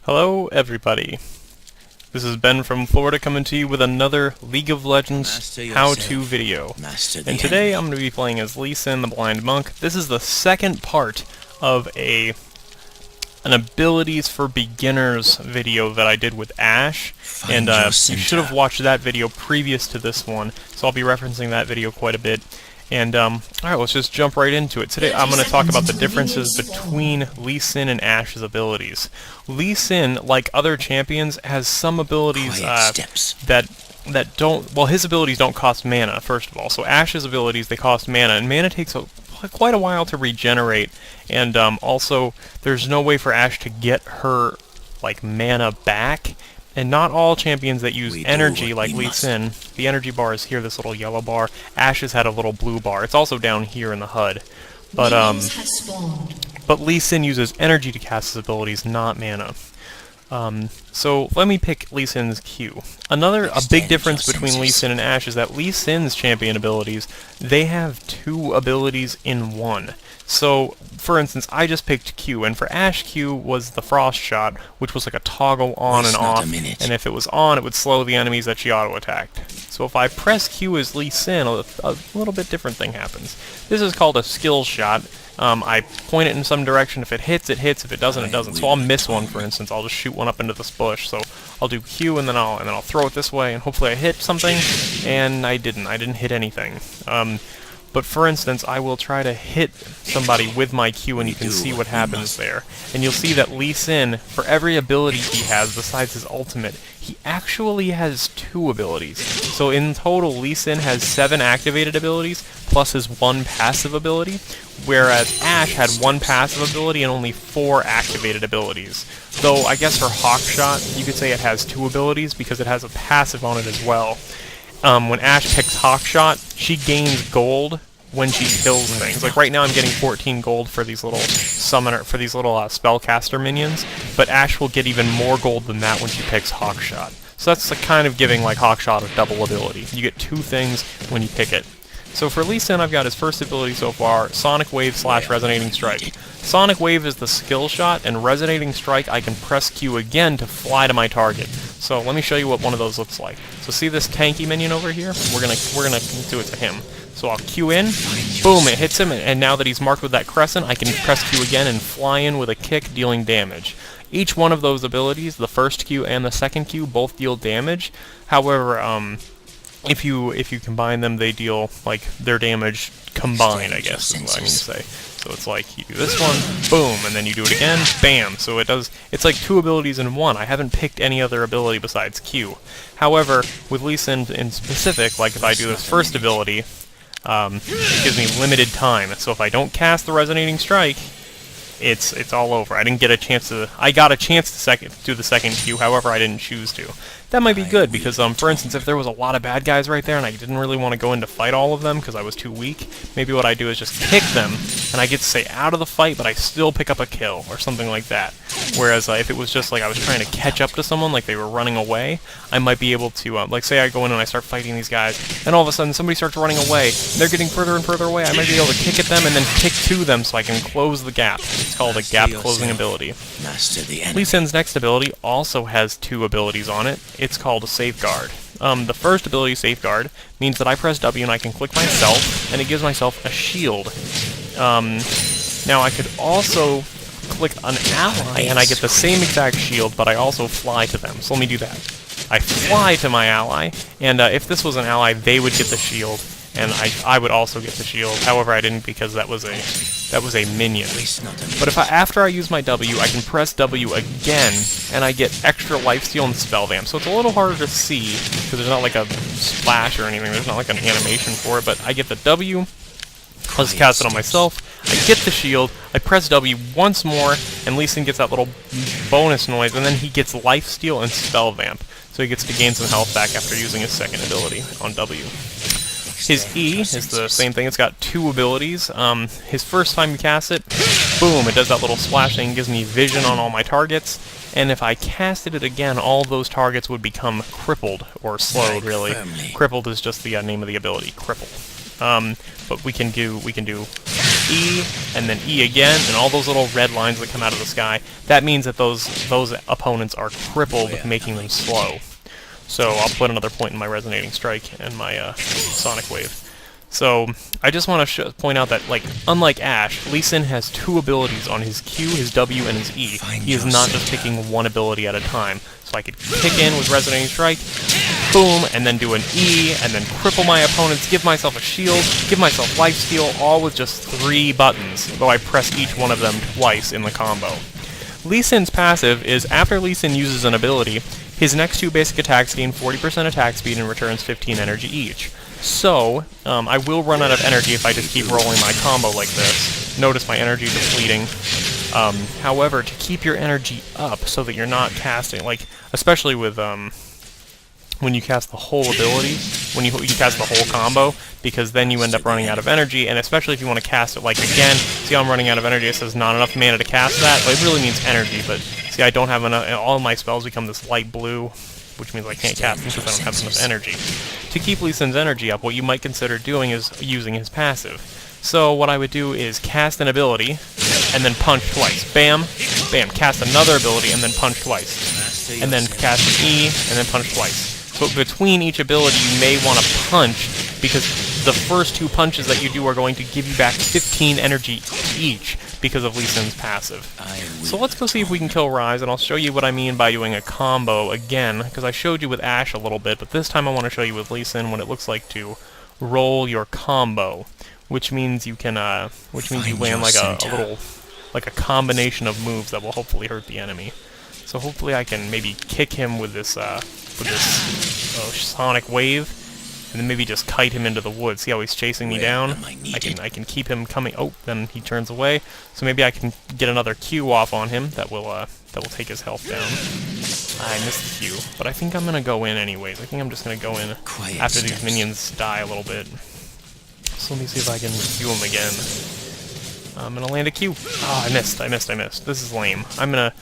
Hello, everybody. This is Ben from Florida coming to you with another League of Legends how-to video. And today I'm going to be playing as Lee Sin, the Blind Monk. This is the second part of an abilities for beginners video that I did with Ashe. And you should have watched that video previous to this one, so I'll be referencing that video quite a bit. And, alright, let's just jump right into it. Today I'm going to talk about the differences between Lee Sin and Ashe's abilities. Lee Sin, like other champions, has some abilities that don't... Well, his abilities don't cost mana, first of all. So Ashe's abilities, they cost mana, and mana takes quite a while to regenerate. And also, there's no way for Ashe to get her, like, mana back. And not all champions that use energy, like Lee Sin, the energy bar is here, this little yellow bar. Ashe's had a little blue bar. It's also down here in the HUD. But Lee Sin uses energy to cast his abilities, not mana. So let me pick Lee Sin's Q. A big difference between Lee Sin and Ashe is that Lee Sin's champion abilities, they have two abilities in one. So, for instance, I just picked Q, and for Ashe, Q was the Frost Shot, which was like a toggle on and off, and if it was on, it would slow the enemies that she auto-attacked. So if I press Q as Lee Sin, a little bit different thing happens. This is called a skill shot. I point it in some direction. If it hits, it hits. If it doesn't, it doesn't. So I'll miss one, for instance. I'll just shoot one up into this bush. So I'll do Q, and then I'll throw it this way, and hopefully I hit something. And I didn't. I didn't hit anything. But for instance, I will try to hit somebody with my Q, and you can see what happens there. And you'll see that Lee Sin, for every ability he has besides his ultimate, he actually has 2 abilities. So in total, Lee Sin has 7 activated abilities, plus his 1 passive ability, whereas Ashe had 1 passive ability and only 4 activated abilities. Though I guess her Hawk Shot, you could say it has 2 abilities, because it has a passive on it as well. When Ashe picks Hawk Shot, she gains gold when she kills things. Like right now I'm getting 14 gold for these little spellcaster minions, but Ashe will get even more gold than that when she picks Hawk Shot. So that's like kind of giving like Hawk Shot a double ability. You get 2 things when you pick it. So for Lee Sin, I've got his first ability so far, Sonic Wave / Resonating Strike. Sonic Wave is the skill shot, and Resonating Strike I can press Q again to fly to my target. So let me show you what one of those looks like. So see this tanky minion over here? We're gonna do it to him. So I'll Q in, boom, it hits him, and now that he's marked with that crescent, I can press Q again and fly in with a kick, dealing damage. Each one of those abilities, the first Q and the second Q, both deal damage. However, if you combine them, they deal, like, their damage combined, I guess, is what I mean to say. So it's like, you do this one, boom, and then you do it again, bam. So it's like 2 abilities in one. I haven't picked any other ability besides Q. However, with Lee Sin in specific, like if I do this first ability, it gives me limited time. So if I don't cast the Resonating Strike, it's all over. I got a chance to do the second Q, however I didn't choose to. That might be good, because, for instance, if there was a lot of bad guys right there and I didn't really want to go in to fight all of them because I was too weak, maybe what I do is just kick them, and I get to stay out of the fight, but I still pick up a kill, or something like that. Whereas, if it was just like I was trying to catch up to someone, like they were running away, I might be able to, like, say I go in and I start fighting these guys, and all of a sudden somebody starts running away, they're getting further and further away, I might be able to kick at them and then kick to them so I can close the gap. It's called a gap closing ability. Lee Sin's next ability also has 2 abilities on it. It's called a Safeguard. The first ability, Safeguard, means that I press W and I can click myself, and it gives myself a shield. Now I could also click an ally, and I get the same exact shield, but I also fly to them. So let me do that. I fly to my ally, and if this was an ally, they would get the shield, and I would also get the shield. However, I didn't, because that was a minion. But after I use my W, I can press W again, and I get extra lifesteal and spell vamp. So it's a little harder to see, because there's not like a splash or anything, there's not like an animation for it, but I get the W, I'll just cast it on myself, I get the shield, I press W once more, and Lee Sin gets that little bonus noise, and then he gets lifesteal and spell vamp. So he gets to gain some health back after using his second ability on W. His E is the same thing, it's got 2 abilities. His first time you cast it, boom, it does that little splash thing, gives me vision on all my targets, and if I casted it again, all those targets would become crippled, or slowed, really. Crippled is just the name of the ability, cripple. But we can do E, and then E again, and all those little red lines that come out of the sky, that means that those opponents are crippled, making them slow. So I'll put another point in my Resonating Strike and my Sonic Wave. So I just want to point out that, like, unlike Ash, Lee Sin has 2 abilities on his Q, his W, and his E. He is not just picking 1 ability at a time. So I could kick in with Resonating Strike, boom, and then do an E, and then cripple my opponents, give myself a shield, give myself lifesteal, all with just 3 buttons, though I press each one of them twice in the combo. Lee Sin's passive is, after Lee Sin uses an ability, his next 2 basic attacks gain 40% attack speed and returns 15 energy each. So, I will run out of energy if I just keep rolling my combo like this. Notice my energy depleting. However, to keep your energy up so that you're not casting, like, especially with, when you cast the whole ability, when you cast the whole combo, because then you end up running out of energy, and especially if you want to cast it, like, again, see how I'm running out of energy, it says not enough mana to cast that, but it really means energy, but see, I don't have enough, all of my spells become this light blue, which means I can't cast them because I don't have enough energy. To keep Lee Sin's energy up, what you might consider doing is using his passive. So what I would do is cast an ability, and then punch twice. Bam, bam, cast another ability, and then punch twice. And then cast an E, and then punch twice. So between each ability, you may want to punch, because the first 2 punches that you do are going to give you back 15 energy each, because of Lee Sin's passive. So let's go see if we can kill Rise, and I'll show you what I mean by doing a combo again, because I showed you with Ash a little bit, but this time I want to show you with Lee Sin what it looks like to roll your combo, which means you can, you land like a combination of moves that will hopefully hurt the enemy. So hopefully I can maybe kick him with this Sonic Wave, and then maybe just kite him into the woods. See how he's chasing me down? I can keep him coming. Oh, then he turns away. So maybe I can get another Q off on him that will take his health down. I missed the Q, but I think I'm gonna go in anyways. I think I'm just gonna go in after these minions die a little bit. So let me see if I can Q him again. I'm gonna land a Q. Oh, I missed. This is lame. I'm gonna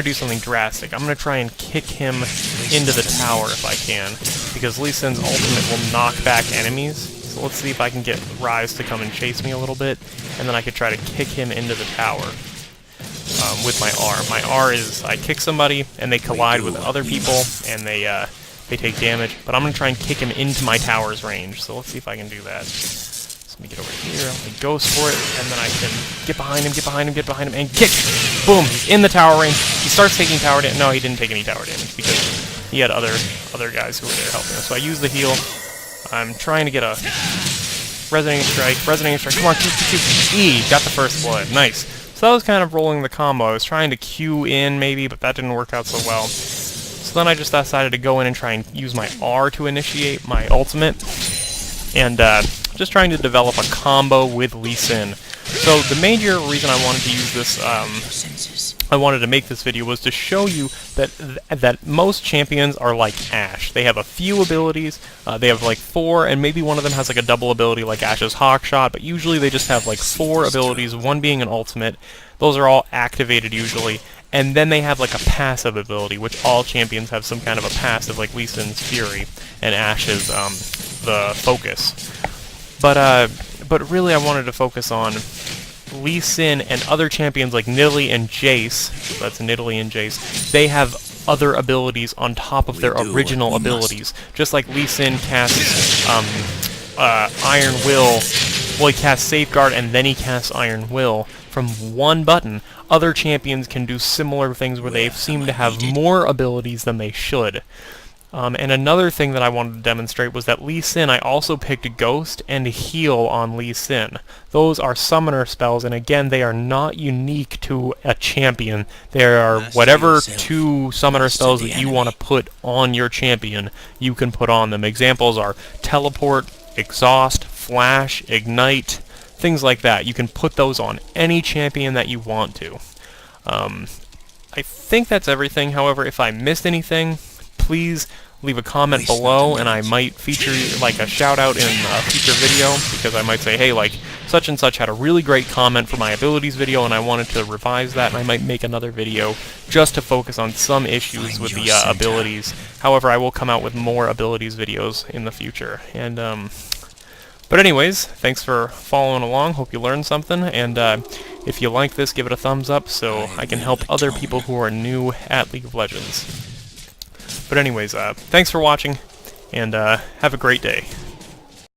do something drastic. I'm gonna try and kick him into the tower if I can, because Lee Sin's ultimate will knock back enemies. So let's see if I can get Rise to come and chase me a little bit, and then I could try to kick him into the tower with my R. My R is I kick somebody and they collide with other people and they take damage, but I'm gonna try and kick him into my tower's range. So let's see if I can do that. Let me get over here, he goes for it, and then I can get behind him, and kick! Boom! He's in the tower range. He starts taking tower damage. No, he didn't take any tower damage, because he had other guys who were there helping him. So I use the heal. I'm trying to get a Resonating Strike, come on, Q. E! Got the first blood. Nice. So that was kind of rolling the combo. I was trying to Q in, maybe, but that didn't work out so well. So then I just decided to go in and try and use my R to initiate my ultimate. And, just trying to develop a combo with Lee Sin. So the major reason I wanted to use this, I wanted to make this video was to show you that most champions are like Ash. They have a few abilities, they have like 4, and maybe one of them has like a double ability like Ash's Hawkshot, but usually they just have like 4 abilities, one being an ultimate. Those are all activated usually, and then they have like a passive ability, which all champions have some kind of a passive, like Lee Sin's Fury, and Ash's, the Focus. But really I wanted to focus on Lee Sin and other champions like Nidalee and Jace. So that's Nidalee and Jace. They have other abilities on top of their original abilities. Just like Lee Sin casts Iron Will, well, he casts Safeguard and then he casts Iron Will from one button. Other champions can do similar things where they seem to have more abilities than they should. And another thing that I wanted to demonstrate was that Lee Sin, I also picked Ghost and Heal on Lee Sin. Those are summoner spells, and again, they are not unique to a champion. There are whatever 2 summoner spells that you want to put on your champion, you can put on them. Examples are Teleport, Exhaust, Flash, Ignite, things like that. You can put those on any champion that you want to. I think that's everything. However, if I missed anything, please leave a comment below, and I might feature like a shout out in a future video, because I might say, hey, like, such and such had a really great comment for my abilities video and I wanted to revise that, and I might make another video just to focus on some issues with the abilities. However, I will come out with more abilities videos in the future. And But anyways, thanks for following along. Hope you learned something, and if you like this, give it a thumbs up so I can help other people who are new at League of Legends. But anyways, thanks for watching, and have a great day.